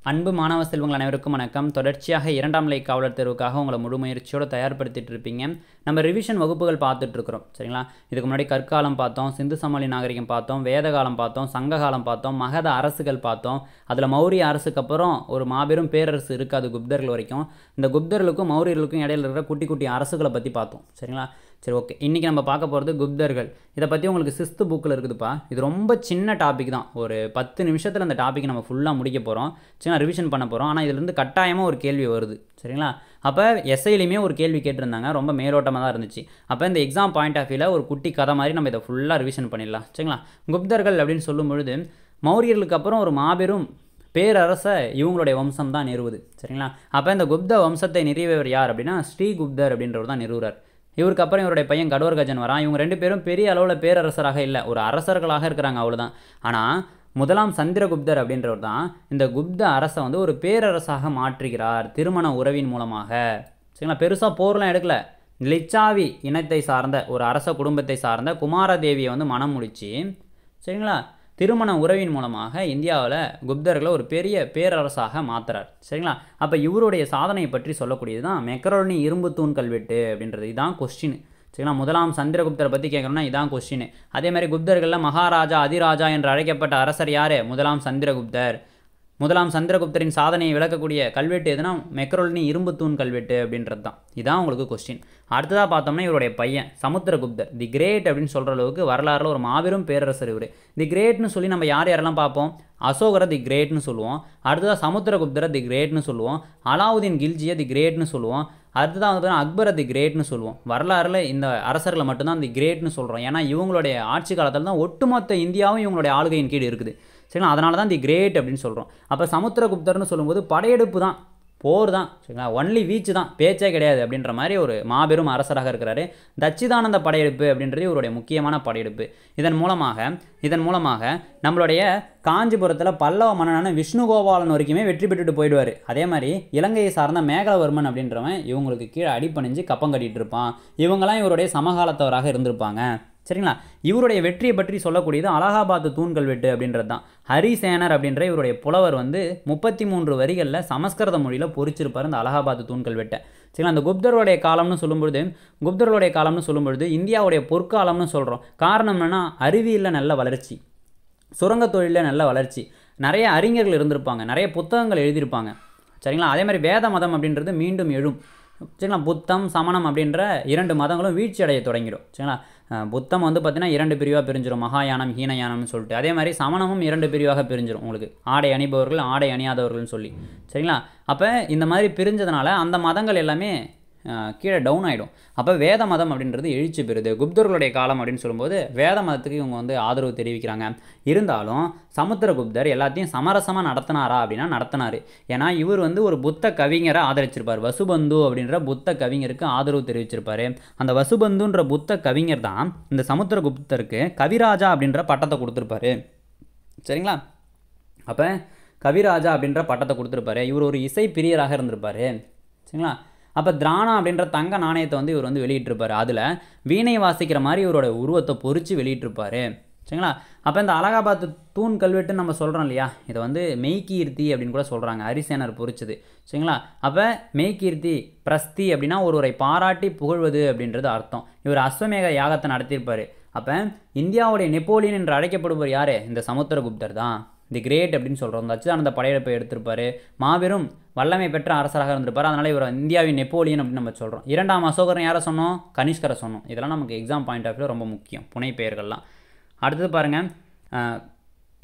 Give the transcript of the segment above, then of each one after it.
அன்பு மாணவ செல்வங்கள் அனைவருக்கும் வணக்கம். தொடர்ச்சியாக 2ஆம் நிலை காவலர் தேர்வுக்காக உங்களை முழு முயற்சியோடு தயார்படுத்திட்டு இருப்பீங்க. நம்ம ரிவிஷன் வகுப்புகள் பார்த்துட்டு இருக்கிறோம், சரிங்களா? இதுக்கு முன்னாடி கற்காலம் பார்த்தோம், சிந்து சமவெளி நாகரிகம் பார்த்தோம், வேதகாலம் பார்த்தோம், சங்ககாலம் பார்த்தோம், மகத அரசுகள் பார்த்தோம். அதில் மௌரிய அரசுக்கு அப்புறம் ஒரு மாபெரும் பேரரசு இருக்குது, அது குப்தர்கள் வரைக்கும். இந்த குப்தர்களுக்கும் மௌரியர்களுக்கும் இடையில இருக்கிற குட்டி குட்டி அரசுகளை பற்றி பார்த்தோம், சரிங்களா? சரி, ஓகே. இன்றைக்கி நம்ம பார்க்க போகிறது குப்தர்கள். இதை பற்றி உங்களுக்கு 6th புக்கில் இருக்குதுப்பா. இது ரொம்ப சின்ன டாபிக் தான், ஒரு 10 நிமிஷத்தில் அந்த டாபிக் நம்ம ஃபுல்லாக முடிக்க போகிறோம், சரிங்களா? ரிவிஷன் பண்ண போகிறோம். ஆனால் இதிலிருந்து கட்டாயமாக ஒரு கேள்வி வருது, சரிங்களா? அப்போ எஸ்ஐலையுமே ஒரு கேள்வி கேட்டிருந்தாங்க, ரொம்ப மேலோட்டமாக தான் இருந்துச்சு. அப்போ இந்த எக்ஸாம் பாயிண்ட் ஆஃப் வியூவில் ஒரு குட்டி கதை மாதிரி நம்ம இதை ஃபுல்லாக ரிவிஷன் பண்ணிடலாம், சரிங்களா? குப்தர்கள் அப்படின்னு சொல்லும் பொழுது மௌரியர்களுக்கு அப்புறம் ஒரு மாபெரும் பேரரசை இவங்களுடைய வம்சம் தான் நிறுவுது, சரிங்களா? அப்போ இந்த குப்த வம்சத்தை நிறுவியவர் யார் அப்படின்னா ஸ்ரீகுப்தர் அப்படின்றவர் தான் நிறுவுறார். இவருக்கு அப்புறம் இவருடைய பையன் கடோர்கஜன் வரான். இவங்க 2 பேரும் பெரிய அளவில் பேரரசராக இல்லை, ஒரு அரசர்களாக இருக்கிறாங்க, அவ்வளோதான். ஆனால் முதலாம் சந்திரகுப்தர் அப்படின்றவர் தான் இந்த குப்த அரசை வந்து ஒரு பேரரசாக மாற்றுகிறார், திருமண உறவின் மூலமாக, சரிங்களா? பெருசாக போர்லாம் எடுக்கல. லிச்சாவி இனத்தை சார்ந்த ஒரு அரச குடும்பத்தை சார்ந்த குமாரதேவியை வந்து மனம் முடிச்சு, சரிங்களா, திருமண உறவின் மூலமாக இந்தியாவில் குப்தர்களை ஒரு பெரிய பேரரசாக மாற்றுறார், சரிங்களா? அப்போ இவருடைய சாதனையை பற்றி சொல்லக்கூடியது தான் மெக்கரோனி இரும்பு தூண் கல்வெட்டு அப்படின்றது. இதுதான் கொஸ்டின், சரிங்களா? முதலாம் சந்திரகுப்தரை பற்றி கேட்கணும்னா இதான் கொஸ்டின். அதே மாதிரி குப்தர்களில் மகாராஜா அதிராஜா என்று அழைக்கப்பட்ட அரசர் யார்? முதலாம் சந்திரகுப்தர். முதலாம் சந்திரகுப்தரின் சாதனையை விளக்கக்கூடிய கல்வெட்டு எதுனா மெக்கரோனி இரும்பு தூண் கல்வெட்டு அப்படின்றது தான். இதான் உங்களுக்கு கொஸ்டின். அடுத்ததாக பார்த்தோம்னா இவருடைய பையன் சமுத்திரகுப்தர், தி கிரேட் அப்படின்னு சொல்கிற அளவுக்கு வரலாறுல ஒரு மாபெரும் பேரரசர் இவர். தி கிரேட்னு சொல்லி நம்ம யாரெல்லாம் பார்ப்போம்? அசோகரை தி கிரேட்னு சொல்லுவோம். அடுத்ததாக சமுத்திரகுப்தரை தி கிரேட்னு சொல்லுவோம். அலாவுதீன் கில்ஜியை தி கிரேட்னு சொல்லுவோம். அடுத்ததாக வந்து அக்பரை தி கிரேட்னு சொல்லுவோம். வரலாறுல இந்த அரசர்களை மட்டும்தான் தி கிரேட்னு சொல்கிறோம். ஏன்னா இவங்களுடைய ஆட்சி காலத்தில் தான் ஒட்டுமொத்த இந்தியாவும் இவங்களுடைய ஆளுகையின் கீழ் இருக்குது, சரிங்களா? அதனால தான் தி கிரேட் அப்படின்னு சொல்கிறோம். அப்போ சமுத்திரகுப்தர்னு சொல்லும்போது படையெடுப்பு தான், போர் தான், சரிங்களா? ஒன்லி வீச்சு தான், பேச்சே கிடையாது அப்படின்ற மாதிரி ஒரு மாபெரும் அரசராக இருக்கிறாரு. தச்சிதானந்த படையெடுப்பு அப்படின்றது இவருடைய முக்கியமான படையெடுப்பு. இதன் மூலமாக நம்மளுடைய காஞ்சிபுரத்தில் பல்லவ மன்னனான விஷ்ணுகோபாலன் வரைக்குமே வெற்றி பெற்றுட்டு போயிடுவார். அதே மாதிரி இலங்கையை சார்ந்த மேகலவர்மன் அப்படின்றவன் இவங்களுக்கு கீழே அடிப்பணிஞ்சு கப்பம் கட்டிகிட்டு இருப்பான். இவங்கெல்லாம் இவருடைய சமகாலத்தவராக இருந்திருப்பாங்க, சரிங்களா? இவருடைய வெற்றியை பற்றி சொல்லக்கூடியது அலகாபாத் தூண் கல்வெட்டு அப்படின்றது தான். ஹரிசேனர் அப்படின்ற இவருடைய புலவர் வந்து 33 வரிகளில் சமஸ்கிருத மொழியில் பொறிச்சிருப்பார் இந்த அலகாபாத் தூண் கல்வெட்டை, சரிங்களா? அந்த குப்தர்களுடைய காலம்னு சொல்லும்பொழுது இந்தியாவுடைய பொற்காலம்னு சொல்கிறோம். காரணம் என்னென்னா அறிவியலில் நல்ல வளர்ச்சி, சுரங்க தொழிலில் நல்ல வளர்ச்சி, நிறைய அறிஞர்கள் இருந்திருப்பாங்க, நிறைய புத்தகங்கள் எழுதியிருப்பாங்க, சரிங்களா? அதே மாதிரி வேத மதம் அப்படின்றது மீண்டும் எழும், சரிங்களா? புத்தம் சமணம் அப்படின்ற 2 மதங்களும் வீழ்ச்சி அடைய தொடங்கிடும், சரிங்களா? புத்தம் வந்து பார்த்தீங்கன்னா 2 பிரிவாக பிரிஞ்சிடும், மகாயானம் ஹீனயானம்னு சொல்லிட்டு. அதே மாதிரி சமணமும் 2 பிரிவாக பிரிஞ்சிடும், உங்களுக்கு ஆடை அணிபவர்கள் ஆடை அணியாதவர்கள்னு சொல்லி, சரிங்களா? அப்போ இந்த மாதிரி பிரிஞ்சதுனால அந்த மதங்கள் எல்லாமே கீழே டவுன் ஆகிடும். அப்போ வேத மதம் அப்படின்றது எழுச்சி பெறுது. குப்தர்களுடைய காலம் அப்படின்னு சொல்லும்போது வேத மதத்துக்கு இவங்க வந்து ஆதரவு தெரிவிக்கிறாங்க. இருந்தாலும் சமுத்திரகுப்தர் எல்லாத்தையும் சமரசமாக நடத்தினாரா அப்படின்னா நடத்தினார். ஏன்னா இவர் வந்து ஒரு புத்த கவிஞரை ஆதரிச்சிருப்பார். வசுபந்து அப்படின்ற புத்த கவிஞருக்கு ஆதரவு தெரிவிச்சிருப்பார். அந்த வசுபந்துன்ற புத்த கவிஞர் தான் இந்த சமுத்திரகுப்தருக்கு கவிராஜா அப்படின்ற பட்டத்தை கொடுத்துருப்பாரு, சரிங்களா? அப்போ கவிராஜா அப்படின்ற பட்டத்தை கொடுத்துருப்பாரு. இவர் ஒரு இசை பிரியராக இருந்திருப்பார், சரிங்களா? அப்போ திராணா அப்படின்ற தங்க நாணயத்தை வந்து இவர் வந்து வெளியிட்டிருப்பார். அதில் வீணை வாசிக்கிற மாதிரி இவரோட உருவத்தை பொறிச்சு வெளியிட்டிருப்பார், சரிங்களா? அப்போ இந்த அலகாபாத் தூண் கல்வெட்டுன்னு நம்ம சொல்கிறோம் இல்லையா, இதை வந்து மெய்கீர்த்தி அப்படின்னு கூட சொல்கிறாங்க, ஹரிசேனர் பொறிச்சது, சரிங்களா? அப்போ மெய்கீர்த்தி பிரஸ்தி அப்படின்னா ஒருவரை பாராட்டி புகழ்வது அப்படின்றது அர்த்தம். இவர் அஸ்வமேக யாகத்தை நடத்தியிருப்பார். அப்போ இந்தியாவுடைய நெப்போலியன் என்று அழைக்கப்படுவர் யார்? இந்த சமுத்திரகுப்தர் தான், தி கிரேட் அப்படின்னு சொல்கிறோம். தச்சிதானந்த படையெடுப்பை எடுத்திருப்பார், மாபெரும் வல்லமை பெற்ற அரசராக இருந்திருப்பார். அதனால் இவர் இந்தியாவின் நெப்போலியன் அப்படின்னு நம்ம சொல்கிறோம். 2ஆம் அசோகரன் யாரை சொன்னோம்? கனிஷ்கரை சொன்னோம். இதெல்லாம் நமக்கு எக்ஸாம் பாயிண்ட் ஆஃப் வியூ ரொம்ப முக்கியம், புனை பெயர்கள்லாம். அடுத்தது பாருங்கள்,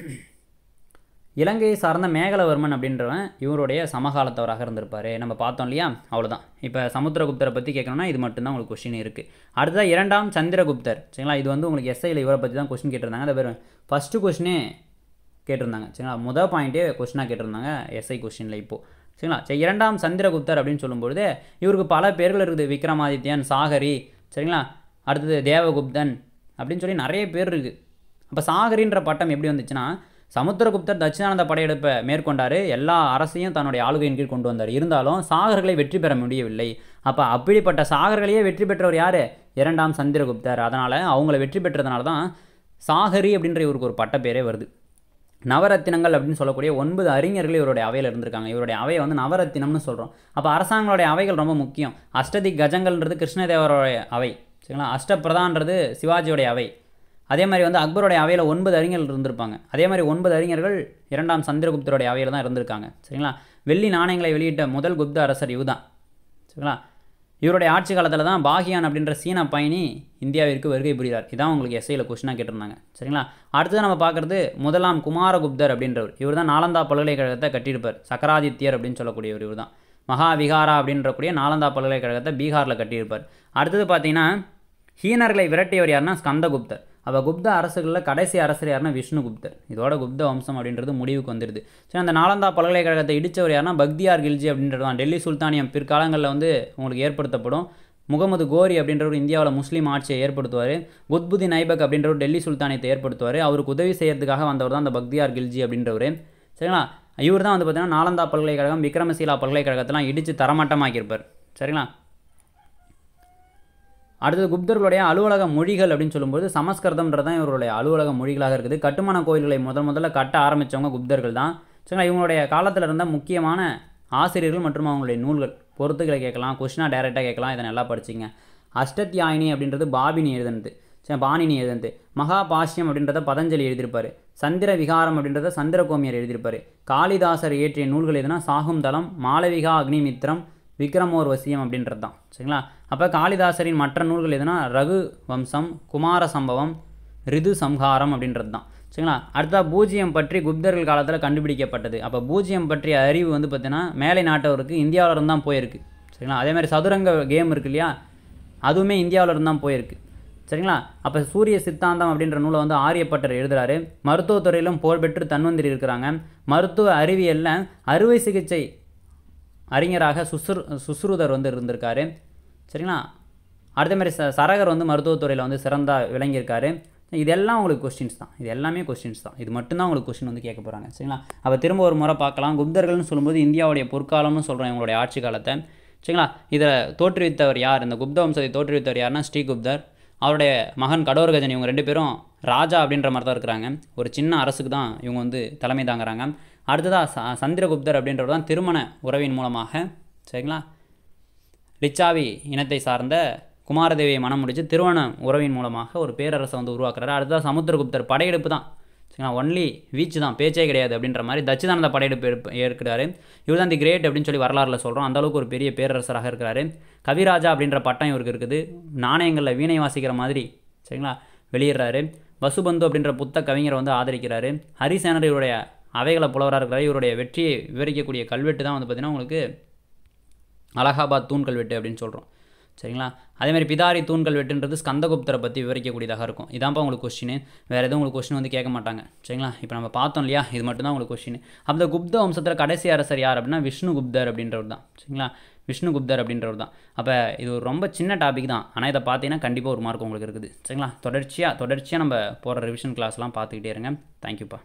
இலங்கையை சார்ந்த மேகலவர்மன் அப்படின்றவன் இவருடைய சமகாலத்தவராக இருந்திருப்பார், நம்ம பார்த்தோம் இல்லையா? அவ்வளோதான். இப்போ சமுத்திரகுப்தரை பற்றி கேட்கணும்னா இது மட்டும்தான் உங்களுக்கு கொஸ்டின் இருக்குது. அடுத்ததாக 2ஆம் சந்திரகுப்தர், சரிங்களா? இது வந்து உங்களுக்கு எஸ்ஐயில் இவரை பற்றி தான் கொஸ்டின் கேட்டிருந்தாங்க. அதை ஃபஸ்ட்டு கொஸ்டினே கேட்டிருந்தாங்க, சரிங்களா? முதல் பாயிண்ட்டே கொஸ்டினாக கேட்டிருந்தாங்க எஸ்ஐ கொஸ்டினில் இப்போது, சரிங்களா? சரி, 2ஆம் சந்திரகுப்தர் அப்படின்னு சொல்லும்பொழுது இவருக்கு பல பேர்கள் இருக்குது. விக்ரமாதித்யன், சாகரி, சரிங்களா? அடுத்தது தேவகுப்தன் அப்படின்னு சொல்லி நிறைய பேர் இருக்குது. அப்போ சாகரின்ற பட்டம் எப்படி வந்துச்சுன்னா, சமுத்திரகுப்தர் தட்சிணானந்த படையெடுப்பை மேற்கொண்டார், எல்லா அரசையும் தன்னுடைய ஆளுகையின் கீழ் கொண்டு வந்தார். இருந்தாலும் சாகர்களை வெற்றி பெற முடியவில்லை. அப்போ அப்படிப்பட்ட சாகர்களையே வெற்றி பெற்றவர் யார்? 2ஆம் சந்திரகுப்தர். அதனால் அவங்கள வெற்றி பெற்றதுனால தான் சாகரி அப்படின்ற இவருக்கு ஒரு பட்ட பேரே வருது. நவரத்தினங்கள் அப்படின்னு சொல்லக்கூடிய 9 அறிஞர்கள் இவருடைய அவையில் இருந்திருக்காங்க. இவருடைய அவையை வந்து நவரத்தினம்னு சொல்கிறோம். அப்போ அரசாங்களுடைய அவைகள் ரொம்ப முக்கியம். அஷ்டதி கஜங்கள்ன்றது கிருஷ்ணதேவருடைய அவை, சரிங்களா. அஷ்டபிரதான்றது சிவாஜியோடைய அவை. அதே மாதிரி வந்து அக்பருடைய அவையில் 9 அறிஞர்கள் இருந்திருப்பாங்க. அதே மாதிரி 9 அறிஞர்கள் 2ஆம் சந்திரகுப்தருடைய அவையில் தான் இருந்திருக்காங்க, சரிங்களா. வெள்ளி நாணயங்களை வெளியிட்ட முதல் குப்த அரசர் இவர்தான், சரிங்களா. இவருடைய ஆட்சி காலத்தில் தான் பாகியான் அப்படின்ற சீன பயணி இந்தியாவிற்கு வருகை புரிகிறார். இதான் உங்களுக்கு எஸ்ஐயில் கொஸ்டினாக கேட்டிருந்தாங்க, சரிங்களா. அடுத்தது நம்ம பார்க்குறது முதலாம் குமாரகுப்தர் அப்படின்றவர். இவர் தான் நாலந்தா பல்கலைக்கழகத்தை கட்டியிருப்பார். சக்கராதித்யர் அப்படின்னு சொல்லக்கூடியவர் இவர் தான். மகாவிகாரா அப்படின்றக்கூடிய நாலந்தா பல்கலைக்கழகத்தை பீகாரில் கட்டியிருப்பார். அடுத்தது பார்த்தீங்கன்னா ஹீனர்களை விரட்டியவர் யாருன்னா ஸ்கந்தகுப்தர். அப்போ குப்த அரசுகளில் கடைசி அரசர் யாருன்னா விஷ்ணுகுப்தர். இதோட குப்த வம்சம் அப்படின்றது முடிவுக்கு வந்துடுது. சரி, அந்த நாலந்தா பல்கலைக்கழகத்தை இடித்தவர் யாருன்னா பக்தியார் கில்ஜி அப்படின்றது தான். டெல்லி சுல்தானியம் பிற்காலங்களில் வந்து உங்களுக்கு ஏற்படுத்தப்படும். முகமது கோரி அப்படின்றவர் இந்தியாவில் முஸ்லீம் ஆட்சியை ஏற்படுத்துவார். குத்புதீன் ஐபக் அப்படின்றவர் டெல்லி சுல்தானியத்தை ஏற்படுத்துவார். அவருக்கு உதவி செய்யறதுக்காக வந்தவர் தான் அந்த பக்தியார் கில்ஜி அப்படின்றவர், சரிங்களா. இவர் தான் வந்து பார்த்தீங்கன்னா நாலந்தா பல்கலைக்கழகம், விக்ரமசீலா பல்கலைக்கழகத்தெல்லாம் இடித்து தரமட்டமாக்கியிருப்பார், சரிங்களா. அடுத்தது குப்தர்களுடைய அலுவலக மொழிகள் அப்படின்னு சொல்லும்போது சமஸ்கிருதம்ன்றது தான் இவருடைய அலுவலக மொழிகளாக இருக்குது. கட்டுமான கோயில்களை முதல்ல கட்ட ஆரம்பித்தவங்க குப்தர்கள் தான், சரிங்களா. இவங்களுடைய காலத்தில் இருந்த முக்கியமான ஆசிரியர்கள் மற்றும் அவங்களுடைய நூல்கள் பொறுத்துக்களை கேட்கலாம், கொஸ்டினாக டைரெக்டாக கேட்கலாம். இதை நல்லா படிச்சிங்க. அஷ்டத்யாயினி அப்படின்றது பாணினி எழுதுனது. மகாபாஷ்யம் அப்படின்றத பதஞ்சலி எழுதியிருப்பார். சந்திர விகாரம் அப்படின்றத சந்திரகோமியர் எழுதியிருப்பார். காளிதாசர் இயற்றிய நூல்கள் எதுனா சாகுந்தலம், மாளவிகா அக்னிமித்ரம், விக்ரமோர்வசியம் அப்படின்றது தான், சரிங்களா. அப்போ காளிதாசரின் மற்ற நூல்கள் எதுனா ரகு வம்சம், குமார சம்பவம், ரிது சம்ஹாரம் அப்படின்றது தான், சரிங்களா. அடுத்தா பூஜ்ஜியம் பற்றி குப்தர்கள் காலத்தில் கண்டுபிடிக்கப்பட்டது. அப்போ பூஜ்ஜியம் பற்றிய அறிவு வந்து பார்த்தீங்கன்னா மேலை நாட்டவருக்கு இந்தியாவிலிருந்து தான் போயிருக்கு, சரிங்களா. அதே மாதிரி சதுரங்க கேம் இருக்கு இல்லையா, அதுவுமே இந்தியாவிலிருந்து தான் போயிருக்கு, சரிங்களா. அப்போ சூரிய சித்தாந்தம் அப்படின்ற நூலை வந்து ஆரியப்பட்டர் எழுதுகிறாரு. மருத்துவத்துறையிலும் புகழ்பெற்று தன்வந்திரி இருக்கிறாங்க. மருத்துவ அறிவியலில் அறுவை சிகிச்சை அறிஞராக சுஸ்ருதர் வந்து இருந்திருக்காரு, சரிங்களா. அடுத்த மாதிரி சரகர் வந்து மருத்துவத்துறையில் வந்து சிறந்தா விளங்கியிருக்காரு. இதெல்லாம் உங்களுக்கு கொஸ்டின்ஸ் தான், இது எல்லாமே கொஸ்டின்ஸ் தான். இது மட்டும்தான் உங்களுக்கு கொஸ்டின் வந்து கேட்க போகிறாங்க, சரிங்களா. அப்போ திரும்ப ஒரு முறை பார்க்கலாம். குப்தர்கள்னு சொல்லும்போது இந்தியாவுடைய பொற்காலம்னு சொல்கிறோம் இவங்களுடைய ஆட்சி காலத்தை, சரிங்களா. இதை தோற்றுவித்தவர் யார், இந்த குப்த வம்சத்தை தோற்றுவித்தவர் யாருன்னா ஸ்ரீகுப்தர். அவருடைய மகன் கடோர்கஜன். இவங்க 2 பேரும் ராஜா அப்படின்ற மாதிரி தான் இருக்கிறாங்க. ஒரு சின்ன அரசுக்கு தான் இவங்க வந்து தலைமை தாங்குறாங்க. அடுத்ததாக சந்திரகுப்தர் அப்படின்றவர் தான் திருமண உறவின் மூலமாக, சரிங்களா, லிச்சாவி இனத்தை சார்ந்த குமாரதேவியை மனம் முடித்து திருமண உறவின் மூலமாக ஒரு பேரரசை வந்து உருவாக்குறாரு. அடுத்ததாக சமுத்திரகுப்தர் படையெடுப்பு தான், சரிங்களா. ஒன்லி வீச்சு தான், பேச்சே கிடையாது அப்படின்ற மாதிரி தட்சிதானந்த படையெடுப்பு ஏற்கிறாரு. இவர் தான் தி கிரேட் அப்படின்னு சொல்லி வரலாறுல சொல்கிறோம். அந்தளவுக்கு ஒரு பெரிய பேரரசராக இருக்கிறாரு. கவிராஜா அப்படின்ற பட்டம் இவருக்கு இருக்குது. நாணயங்களில் வீணை வாசிக்கிற மாதிரி, சரிங்களா, வெளியிடுறாரு. வசுபந்து அப்படின்ற புத்த கவிஞரை வந்து ஆதரிக்கிறாரு. ஹரிசேனர் இவருடைய அவைகளை புலவராக இருக்கிறார். இவருடைய வெற்றியை விவரிக்கக்கூடிய கல்வெட்டு தான் வந்து பார்த்திங்கன்னா உங்களுக்கு அலகாபாத் தூண் கல்வெட்டு அப்படின்னு சொல்கிறோம், சரிங்களா. அதேமாதிரி பிதாரி தூண் கல்வெட்டுன்றது ஸ்கந்தகுப்தரை பற்றி விவரிக்கக்கூடியதாக இருக்கும். இதான்ப்பா உங்களுக்கு கொஸ்டின், வேறு எதுவும் உங்களுக்கு கொஸ்டின் வந்து கேட்க மாட்டாங்க, சரிங்களா. இப்போ நம்ம பார்த்தோம் இல்லையா, இது மட்டும்தான் உங்களுக்கு கொஸ்டின். அந்த குப்த வம்சத்தில் கடைசி அரசர் யார் அப்படின்னா விஷ்ணுகுப்தர் அப்படின்றவர் தான், சரிங்களா. விஷ்ணுகுப்தர் அப்படின்றவர் தான். அப்போ இது ஒரு ரொம்ப சின்ன டாபிக் தான், ஆனால் இதை பார்த்தீங்கன்னா கண்டிப்பாக ஒரு மார்க் உங்களுக்கு இருக்குது, சரிங்களா. தொடர்ச்சியாக நம்ம போகிற ரிவிஷன் கிளாஸ்லாம் பார்த்துக்கிட்டே இருங்க. தேங்க்யூப்பா.